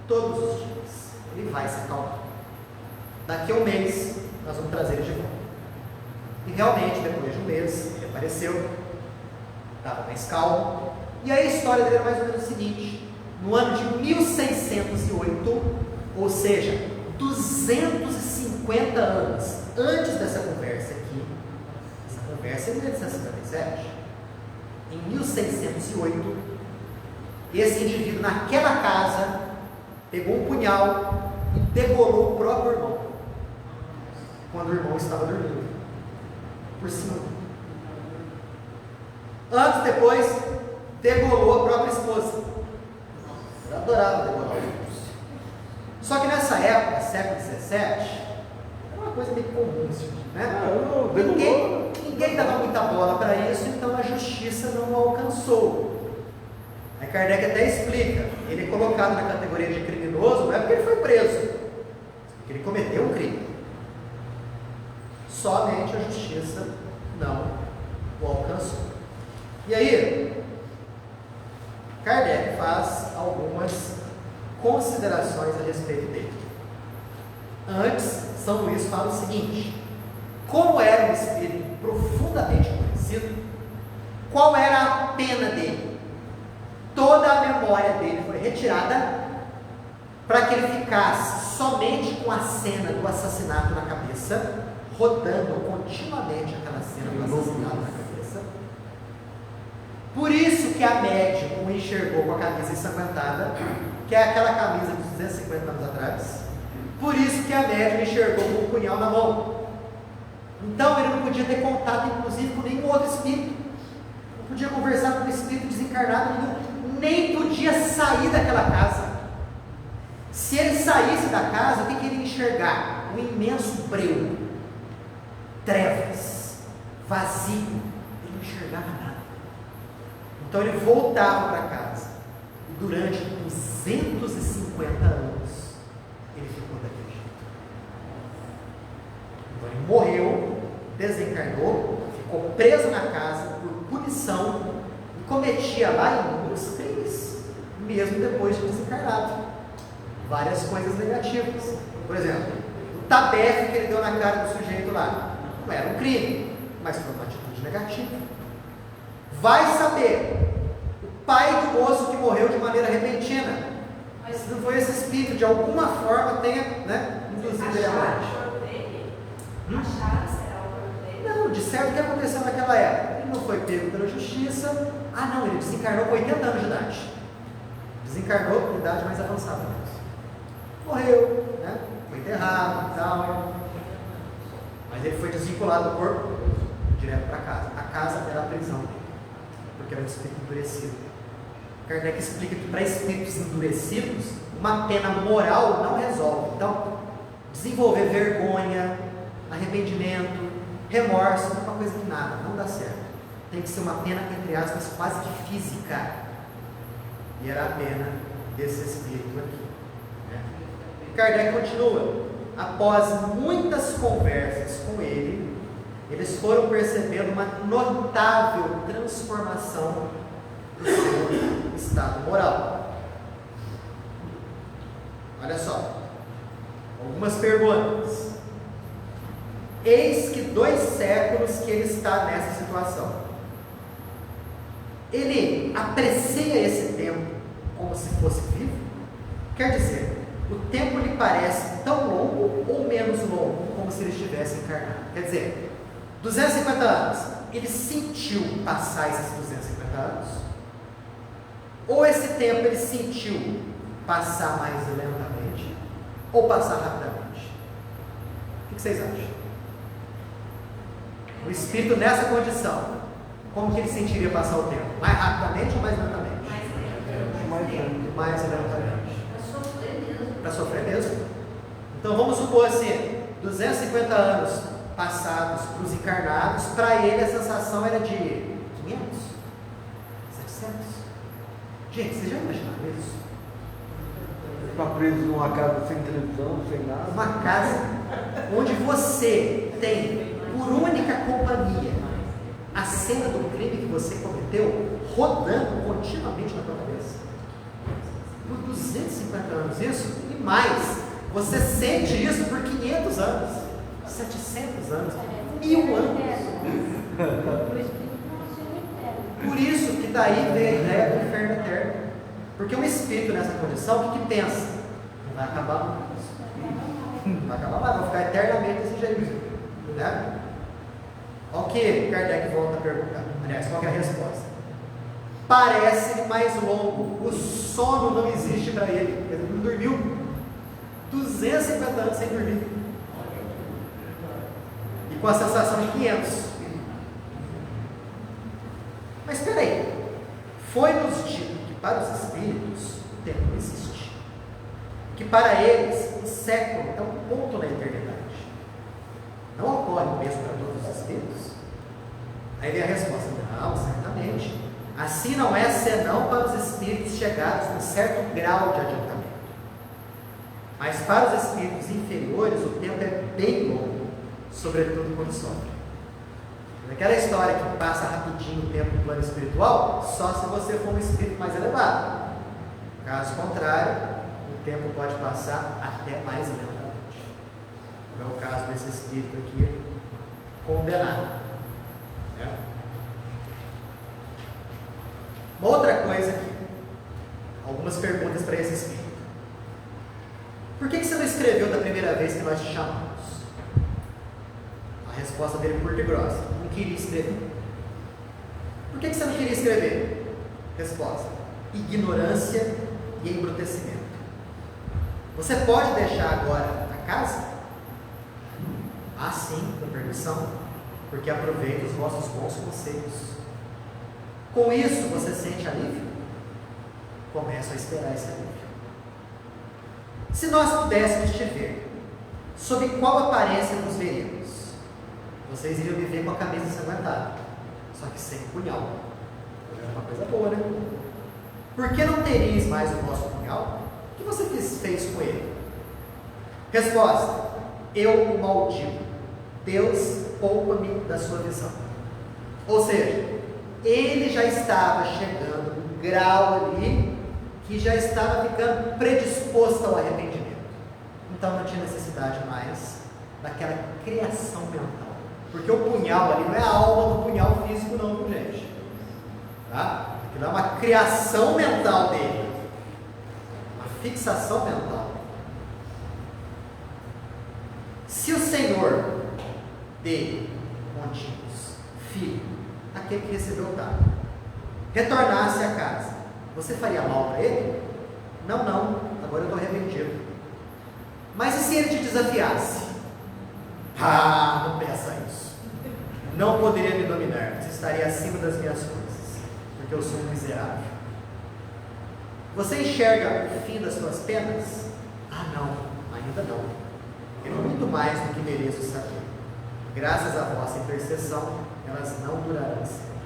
todos os dias, ele vai se acalmar. Daqui a um mês nós vamos trazer ele de volta. E realmente, depois de um mês, ele apareceu, estava mais calmo. E aí a história dele era mais ou menos o seguinte: no ano de 1608, ou seja, 250 anos antes dessa conversa aqui, essa conversa é de 1857, em 1608, esse indivíduo naquela casa pegou um punhal e degolou o próprio irmão, quando o irmão estava dormindo, por cima. Anos depois, degolou a própria esposa. Eu adorava degolar a esposa. Só que nessa época, século XVII, era uma coisa meio comum, né? Ninguém dava muita bola para isso, então a justiça não o alcançou. Aí Kardec até explica: ele é colocado na categoria de criminoso não é porque ele foi preso, porque ele cometeu um crime. Somente a justiça não o alcançou. E aí, Kardec faz algumas considerações a respeito dele. Antes, São Luís fala o seguinte: como era um espírito profundamente conhecido, qual era a pena dele? Toda a memória dele foi retirada para que ele ficasse somente com a cena do assassinato na cabeça, rodando continuamente aquela cena do assassinato na cabeça. Por isso que a médium o enxergou com a camisa ensanguentada, que é aquela camisa de 250 anos atrás. Por isso que a médium enxergou com o punhal na mão. Então ele não podia ter contato, inclusive, com nenhum outro espírito. Não podia conversar com um espírito desencarnado nenhum, nem podia sair daquela casa. Se ele saísse da casa, o que ele ia enxergar? Um imenso breu, trevas, vazio. Ele não enxergava nada. Então ele voltava para casa. E durante 250 anos, ele ficou daquele jeito. Então ele morreu, desencarnou, ficou preso na casa por punição e cometia lá inúmeros crimes. mesmo depois de desencarnado. Várias coisas negativas. Por exemplo, o tabefe que ele deu na cara do sujeito lá, não era um crime, mas foi uma atitude negativa. Vai saber, o pai do moço que morreu de maneira repentina, mas não foi esse espírito, de alguma forma tenha, né, induzido ele a morte. Acharam que será o corpo dele? Não, disseram o que aconteceu naquela época. Ele não foi pego pela justiça. Ah, não, ele desencarnou com 80 anos de idade. Desencarnou com idade mais avançada. Morreu, né? Foi enterrado e tal. Mas ele foi desvinculado do corpo direto para casa. A casa era a prisão dele, porque era um espírito endurecido. Kardec explica que para espíritos endurecidos, uma pena moral não resolve. Então, desenvolver vergonha, arrependimento, remorso, não é uma coisa que nada, não dá certo. Tem que ser uma pena, entre aspas, quase que física. E era a pena desse espírito aqui, né? Kardec continua. Após muitas conversas com ele, eles foram percebendo uma notável transformação do seu estado moral. Olha só, algumas perguntas. Eis que 2 séculos que ele está nessa situação. Ele aprecia esse tempo como se fosse vivo? Quer dizer, o tempo lhe parece tão longo ou menos longo como se ele estivesse encarnado? Quer dizer, 250 anos, ele sentiu passar esses 250 anos? Ou esse tempo ele sentiu passar mais lentamente? Ou passar rapidamente? O que vocês acham? O espírito nessa condição, como que ele sentiria passar o tempo? Mais rapidamente ou mais lentamente? Mais lentamente. Para sofrer mesmo? Então vamos supor assim, 250 anos passados para os encarnados, para ele a sensação era de 500, 700. Gente, vocês já imaginaram isso? Ficar preso numa casa sem televisão, sem nada. Uma casa onde você tem por única companhia a cena do crime que você cometeu rodando continuamente na tua cabeça. Por 250 anos isso e mais. Você sente isso por 500 anos, 700 anos, 1000 anos. Por isso que daí vem a ideia do inferno eterno. Porque um espírito nessa condição, o que pensa? Não vai acabar mais. Não vai acabar mais, vai ficar eternamente desse jeito. Né? Olha o que Kardec volta a perguntar. Aliás, qual que é a resposta? Parece mais longo. O sono não existe para ele. Ele não dormiu. 250 anos sem dormir. E com a sensação de 500. Mas espera aí. Foi-nos dito que para os espíritos o tempo não existe. Que para eles um século é um ponto na eternidade. Não ocorre o mesmo para todos os espíritos? Aí vem a resposta: não, certamente. Assim não é senão para os espíritos chegados a um certo grau de adiantamento. Mas para os espíritos inferiores o tempo é bem longo, sobretudo quando sofre. Naquela história que passa rapidinho o tempo no plano espiritual, só se você for um espírito mais elevado. Caso contrário, o tempo pode passar até mais lentamente. Não é o caso desse espírito aqui condenado. Né? Uma outra coisa aqui, algumas perguntas para esse espírito. Por que você não escreveu da primeira vez que nós te chamamos? A resposta dele curta e grossa: não queria escrever. Por que você não queria escrever? Resposta: ignorância e embrutecimento. Você pode deixar agora a casa? Ah, sim, com permissão, porque aproveita os vossos bons conselhos. Com isso você sente alívio? Começa a esperar esse alívio. Se nós pudéssemos te ver, sob qual aparência nos veríamos? Vocês iriam me ver com a camisa ensanguentada, só que sem punhal. É uma coisa boa, né? Por que não teríeis mais o vosso punhal? O que você fez com ele? Resposta: eu o maldigo. Deus poupa-me da sua visão. Ou seja, ele já estava chegando num grau ali que já estava ficando predisposta ao arrependimento. Então não tinha necessidade mais daquela criação mental. Porque o punhal ali não é a alma do punhal físico não, viu, gente? Tá? Aquilo é uma criação mental dele. Uma fixação mental. Se o Senhor dele, contínuos, filho, aquele que recebeu o dado, retornasse à casa, você faria mal para ele? Não, agora eu estou arrependido. Mas e se ele te desafiasse? Não peça isso. Não poderia me dominar, você estaria acima das minhas coisas, porque eu sou um miserável. Você enxerga o fim das suas penas? Não, ainda não. Eu muito mais do que mereço saber. Graças à vossa intercessão, elas não durarão sempre.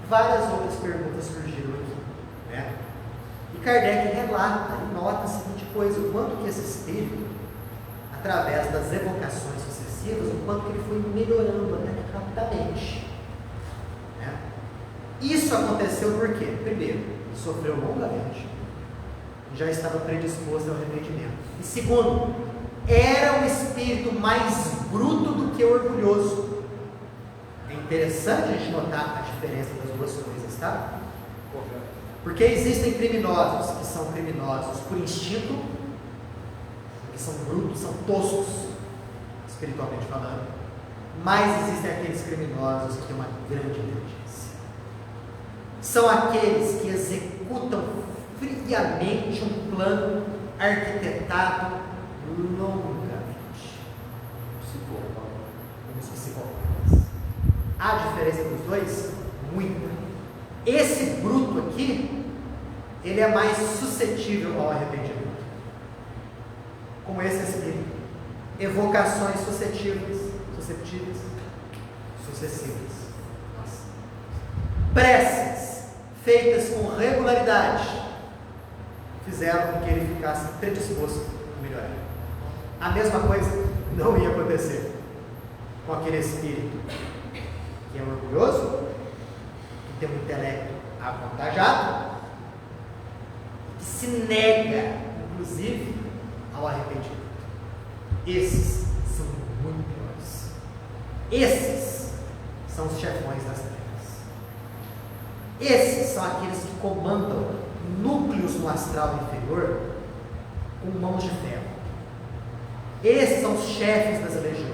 Várias outras perguntas surgiram aqui, né? E Kardec relata e nota a seguinte coisa: o quanto que esse espírito, através das evocações sucessivas, o quanto que ele foi melhorando até que rapidamente, né? Isso aconteceu por quê? Primeiro, ele sofreu longamente, já estava predisposto ao arrependimento. E segundo, era um espírito mais bruto do que orgulhoso. É interessante a gente notar a diferença das duas coisas, tá? Porque existem criminosos que são criminosos por instinto, que são brutos, são toscos, espiritualmente falando, mas existem aqueles criminosos que têm uma grande inteligência. São aqueles que executam friamente um plano arquitetado longamente. Os psicopatas. Há diferença dos dois? Muita. Esse bruto aqui, ele é mais suscetível ao arrependimento. Como esse espírito. Evocações sucessivas. Nossa. Preces feitas com regularidade fizeram com que ele ficasse predisposto a melhorar. A mesma coisa não ia acontecer com aquele espírito que é orgulhoso, que tem um intelecto avantajado, que se nega, inclusive, ao arrependimento. Esses são muito piores. Esses são os chefões das trevas. Esses são aqueles que comandam núcleos no astral inferior com mãos de ferro. Esses são os chefes das legiões.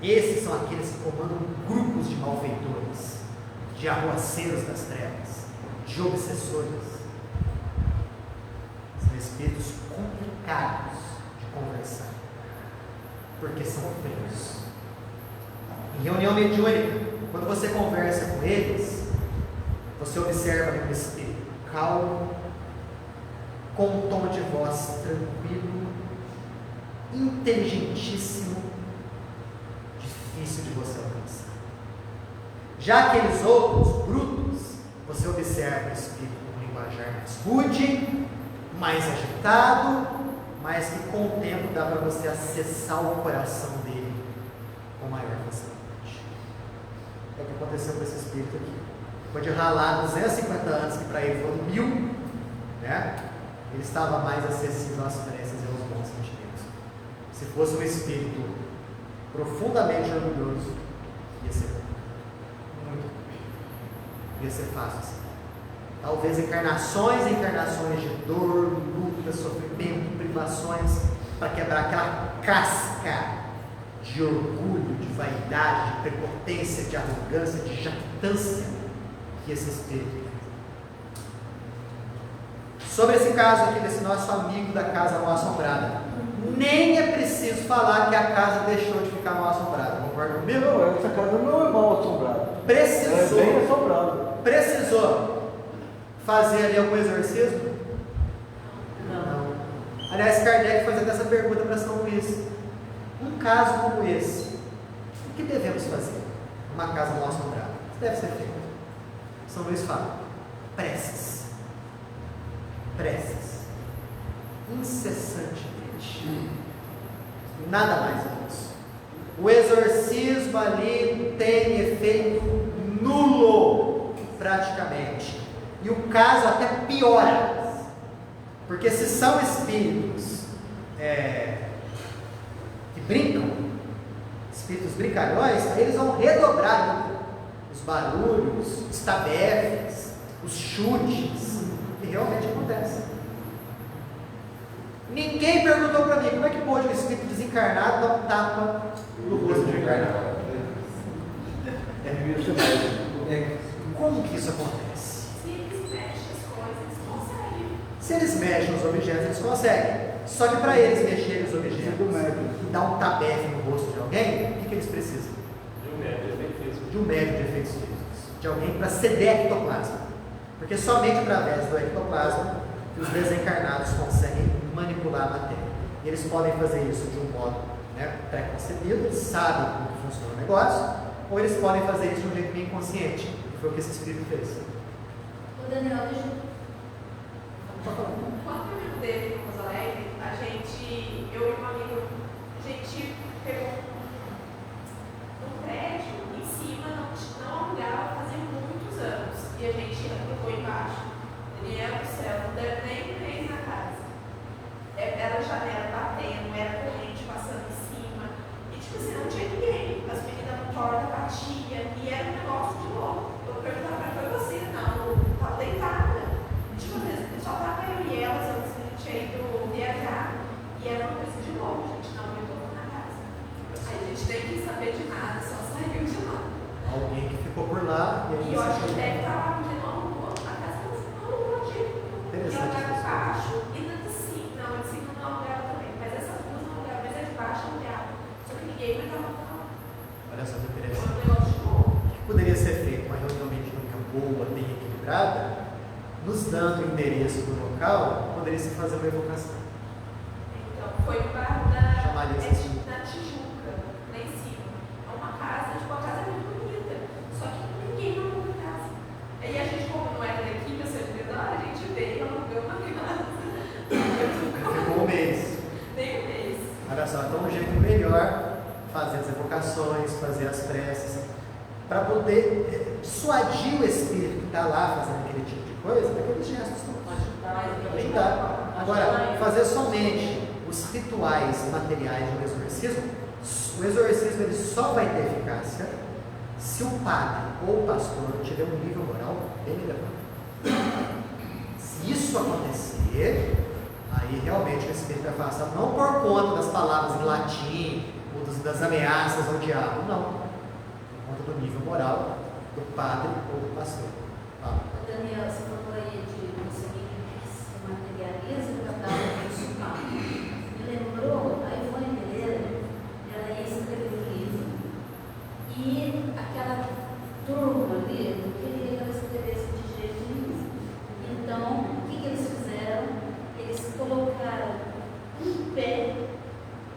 Esses são aqueles que comandam grupos de malfeitores, de arruaceiros das trevas, de obsessores. São espíritos complicados de conversar, porque são frios. Em reunião mediúnica, quando você conversa com eles, você observa um espírito calmo, com um tom de voz tranquilo, inteligentíssimo, difícil de você alcançar. Já aqueles outros brutos, você observa o espírito com um linguajar mais rude, mais agitado, mas que com o tempo dá para você acessar o coração dele com maior facilidade. É o que aconteceu com esse espírito aqui. Depois de ralar 250 anos, que para ele foram 1000, né? Ele estava mais acessível às preces e aos bons sentimentos. Se fosse um espírito profundamente orgulhoso, ia ser muito ruim. Ia ser fácil assim. Talvez encarnações e encarnações de dor, luta, sofrimento, privações, para quebrar aquela casca de orgulho, de vaidade, de prepotência, de arrogância, de jactância que esse espírito tem. Sobre esse caso aqui desse nosso amigo da casa mal assombrada, nem é preciso falar que a casa deixou de ficar mal assombrada, concorda comigo? Não, essa casa não é mal assombrada. Precisou. É bem assombrada. Precisou fazer ali algum exorcismo? Não. Aliás, Kardec faz até essa pergunta para São Luís. Um caso como esse, o que devemos fazer? Uma casa mal assombrada. O que deve ser feito? São Luís fala: preces. Preces. Incessantemente. Nada mais do que isso. O exorcismo ali tem efeito nulo, praticamente. E o caso até piora. Porque se são espíritos que brincam, espíritos brincalhões, aí eles vão redobrar os barulhos, os tabefes, os chutes, que realmente acontece. Ninguém perguntou para mim como é que pode um espírito desencarnado dar um tapa no rosto do encarnado. Como que isso acontece? Se eles mexem as coisas, eles conseguem. Se eles mexem os objetos, eles conseguem. Só que para eles mexerem os objetos e dar um tabefe no rosto de alguém, o que eles precisam? De um médico de efeitos físicos. De um médico de efeitos físicos. De alguém para ceder ectoplasma. Porque somente através do ectoplasma que os desencarnados conseguem manipular a matéria. E eles podem fazer isso de um modo pré-concebido, eles sabem como funciona o negócio, ou eles podem fazer isso de um jeito bem inconsciente, que foi o que esse espírito fez. O Daniel, deixa eu... Quando eu me mudei para Pouso Alegre, eu e uma amiga, a gente pegou um prédio em cima, não alugava fazia muitos anos. E a gente alugou embaixo. Daniel do céu, não deve nem um mês na casa. Era janela batendo, era corrente passando em cima. E tipo assim, não tinha ninguém. As meninas na porta batiam. E era um negócio de louco. Eu perguntava para ela, foi você? Não, estava deitada. Tipo, às vezes só estava eu e elas, antes que a gente tinha ido viajar. E era uma coisa de louco, a gente não aguentou na casa. Aí a gente nem quis saber de nada, só saiu de lá. Alguém que ficou por lá e aí E eu acho que você deve estar lá, porque não alugou a casa, não alugou de jeito nenhum. E Interessante ela era isso. baixo e na de cima, não, de cima não alugava também. Mas essas duas não alugavam, mas a de baixo alugava. Só que ninguém mais estava falando. Olha só que Foi interessante. um negócio de louco. O que poderia ser feito? Uma reunião mediúnica boa, bem equilibrada, nos dando o endereço do local, poderia-se fazer uma evocação. Então, foi no bairro da Chamaria esse tipo. na Tijuca, lá em cima. É uma casa, tipo, a casa é muito bonita. Só que ninguém alugou a casa. Aí a gente, como não era da equipe, a servidora, a gente veio e alugou uma casa. Ficou um mês. Nem um mês. Olha só, então um jeito melhor fazer as evocações, fazer as preces, para poder dissuadir o espírito que está lá fazendo aquele tipo de coisa, daqueles gestos todos. Ajudar. Agora, fazer somente os rituais materiais de um exorcismo, o exorcismo ele só vai ter eficácia se o padre ou o pastor tiver um nível moral bem elevado. Se isso acontecer, aí realmente o espírito vai afastar, não por conta das palavras em latim, ou das ameaças ao diabo, não. Por conta do nível moral do padre ou do pastor. Tá? Daniel, você falou aí de conseguir se materializa para dar um principal. Me lembrou a Ivone Pereira, ela ia escrever um livro e aquela turma ali não queria que ela escrevesse de jeito nenhum. Então, o que eles fizeram? Eles colocaram um pé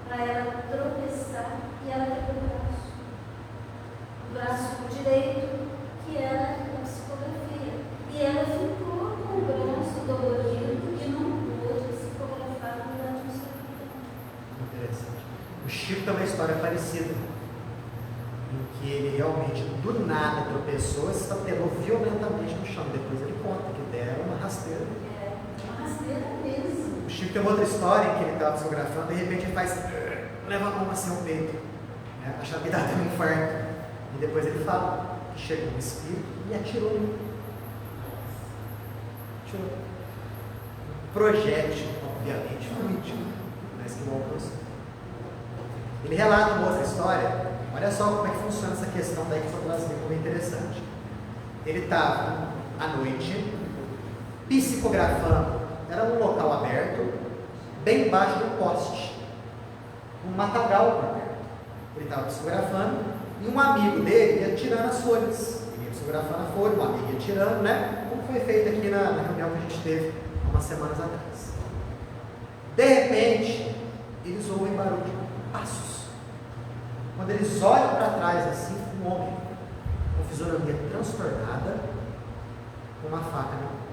para ela tropeçar e ela quebrou o braço direito, que era a psicografia. E ela ficou com o braço dolorido e não pôde psicografar durante o seu tempo. Interessante. O Chico tem uma história parecida, em que ele realmente do nada tropeçou e se estatelou violentamente no chão. Depois ele conta que deram uma rasteira. É uma rasteira mesmo. O Chico tem uma outra história em que ele estava psicografando, de repente ele faz, leva a mão assim ao peito, né? Achando que está tendo um infarto. E depois ele fala que chegou um espírito e atirou em mim. Atirou. Projétil, obviamente, fluido, mas que não alcançou. Ele relata uma outra história. Olha só como é que funciona essa questão da ectoplasmia, como é interessante. Ele estava à noite psicografando, era um local aberto, bem embaixo do poste, um matagal por perto. Ele estava psicografando e um amigo dele ia tirando as folhas. Ele ia psicografando a folha, um amigo ia tirando, né? Como foi feito aqui na reunião que a gente teve há umas semanas atrás. De repente, eles ouvem barulho de passos. Quando eles olham para trás assim, um homem com fisionomia transtornada, com uma faca na mão.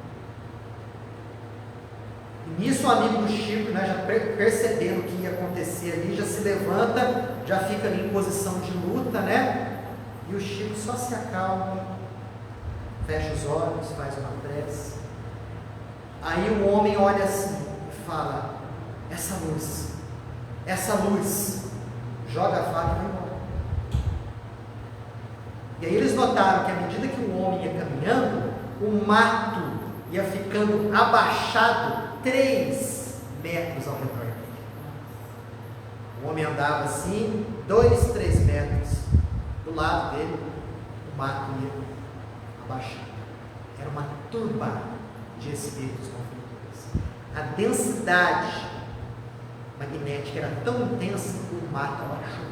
E nisso o amigo do Chico, né, já percebendo o que ia acontecer ali, já se levanta, já fica ali em posição de luta, né? E o Chico só se acalma, fecha os olhos, faz uma prece. Aí o homem olha assim, fala: essa luz, joga a faca e vai embora. E aí eles notaram que à medida que o homem ia caminhando, o mato ia ficando abaixado 3 metros ao redor dele. O homem andava assim, 2, 3 metros do lado dele, o mato ia abaixando. Era uma turba de espíritos conflituosos. A densidade magnética era tão intensa que o mato abaixou.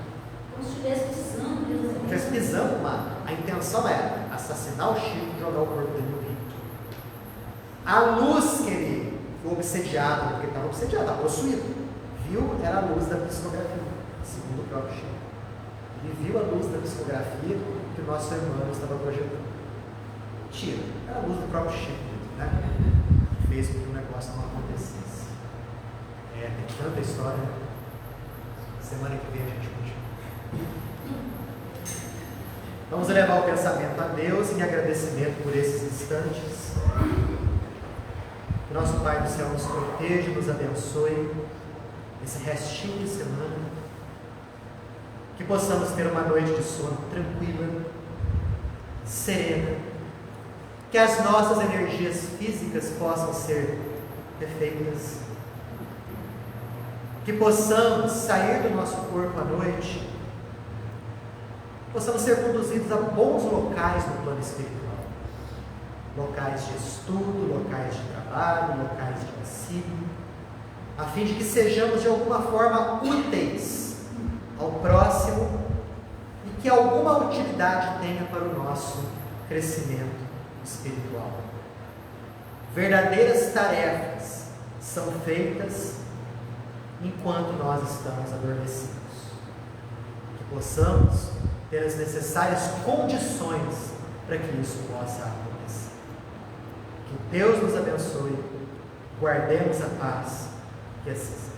Como se estivesse pisando mesmo. Se estivesse pisando o mato. A intenção era assassinar o Chico e jogar o corpo dele no rio. A luz que ele foi obsediado, porque ele estava obsediado, estava possuído, viu, era a luz da psicografia, segundo o próprio Chico. Ele viu a luz da psicografia que o nosso irmão estava projetando. Mentira, era a luz do próprio Chico, né? Que fez com que o negócio não acontecesse. Tem tanta história, né? Semana que vem a gente continua. Vamos levar o pensamento a Deus em agradecimento por esses instantes. Que nosso Pai do céu nos proteja, nos abençoe esse restinho de semana. Que possamos ter uma noite de sono tranquila, serena. Que as nossas energias físicas possam ser perfeitas. Que possamos sair do nosso corpo à noite, possamos ser conduzidos a bons locais no plano espiritual. Locais de estudo, locais de trabalho, locais de ensino, a fim de que sejamos de alguma forma úteis ao próximo e que alguma utilidade tenha para o nosso crescimento espiritual. Verdadeiras tarefas são feitas enquanto nós estamos adormecidos. Que possamos ter as necessárias condições para que isso possa acontecer. Que Deus nos abençoe, guardemos a paz, que assim seja.